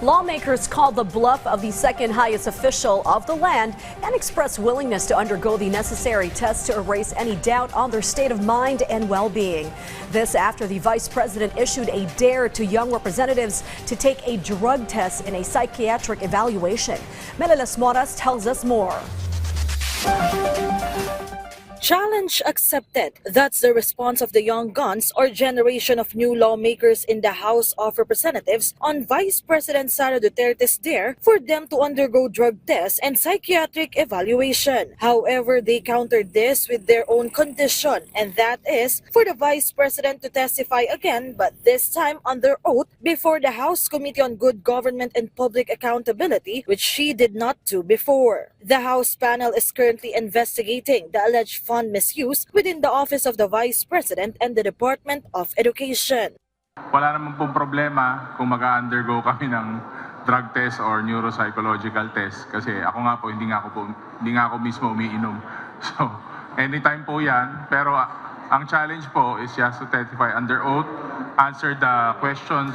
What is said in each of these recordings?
Lawmakers called the bluff of the second highest official of the land and expressed willingness to undergo the necessary tests to erase any doubt on their state of mind and well-being. This after the vice president issued a dare to young representatives to take a drug test in a psychiatric evaluation. Melalas Moras tells us more. Challenge accepted. That's the response of the young guns or generation of new lawmakers in the House of Representatives on Vice President Sara Duterte's dare for them to undergo drug tests and psychiatric evaluation. However, they countered this with their own condition, and that is for the Vice President to testify again, but this time under oath before the House Committee on Good Government and Public Accountability, which she did not do before. The House panel is currently investigating the alleged fund misuse within the Office of the Vice President and the Department of Education. Wala naman pong problema kung mag-undergo kami ng drug test or neuropsychological test kasi ako nga po hindi nga ako mismo umiinom. So, anytime po 'yan, pero ang challenge po is just to testify under oath, answer the questions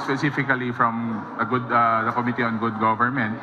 specifically from the Committee on Good Government.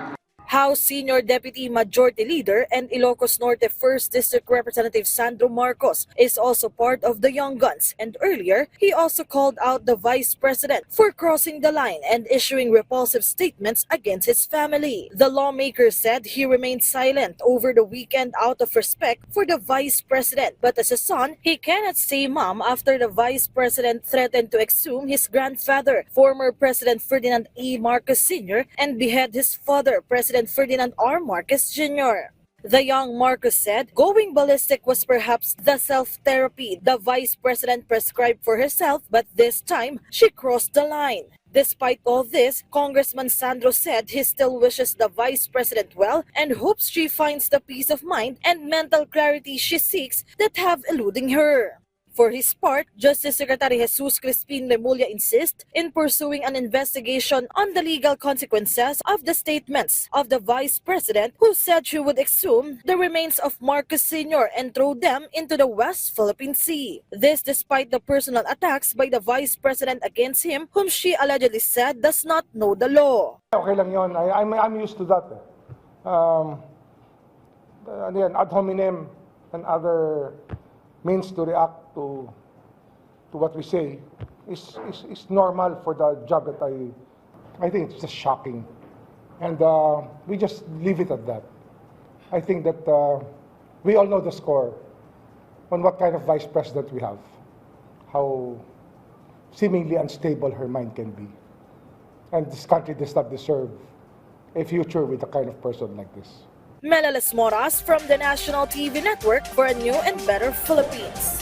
House Senior Deputy Majority Leader and Ilocos Norte 1st District Representative Sandro Marcos is also part of the Young Guns, and earlier he also called out the Vice President for crossing the line and issuing repulsive statements against his family. The lawmaker said he remained silent over the weekend out of respect for the Vice President, but as a son, he cannot say mom after the Vice President threatened to exhume his grandfather, former President Ferdinand E. Marcos Sr., and behead his father, President Ferdinand R. Marcos Jr. The young Marcos said going ballistic was perhaps the self-therapy the Vice President prescribed for herself, but this time she crossed the line. Despite all this, Congressman Sandro said he still wishes the Vice President well and hopes she finds the peace of mind and mental clarity she seeks that have eluding her. For his part, Justice Secretary Jesus Crispin Lemulia insists in pursuing an investigation on the legal consequences of the statements of the Vice President, who said she would exhume the remains of Marcos Sr. and throw them into the West Philippine Sea. This despite the personal attacks by the Vice President against him, whom she allegedly said does not know the law. Okay lang yun. I'm used to that. Ad hominem and other means to react to what we say is normal for the job that I think it's just shocking. And we just leave it at that. I think that we all know the score on what kind of vice president we have, how seemingly unstable her mind can be. And this country does not deserve a future with a kind of person like this. Melalas Moras from the National TV Network for a new and better Philippines.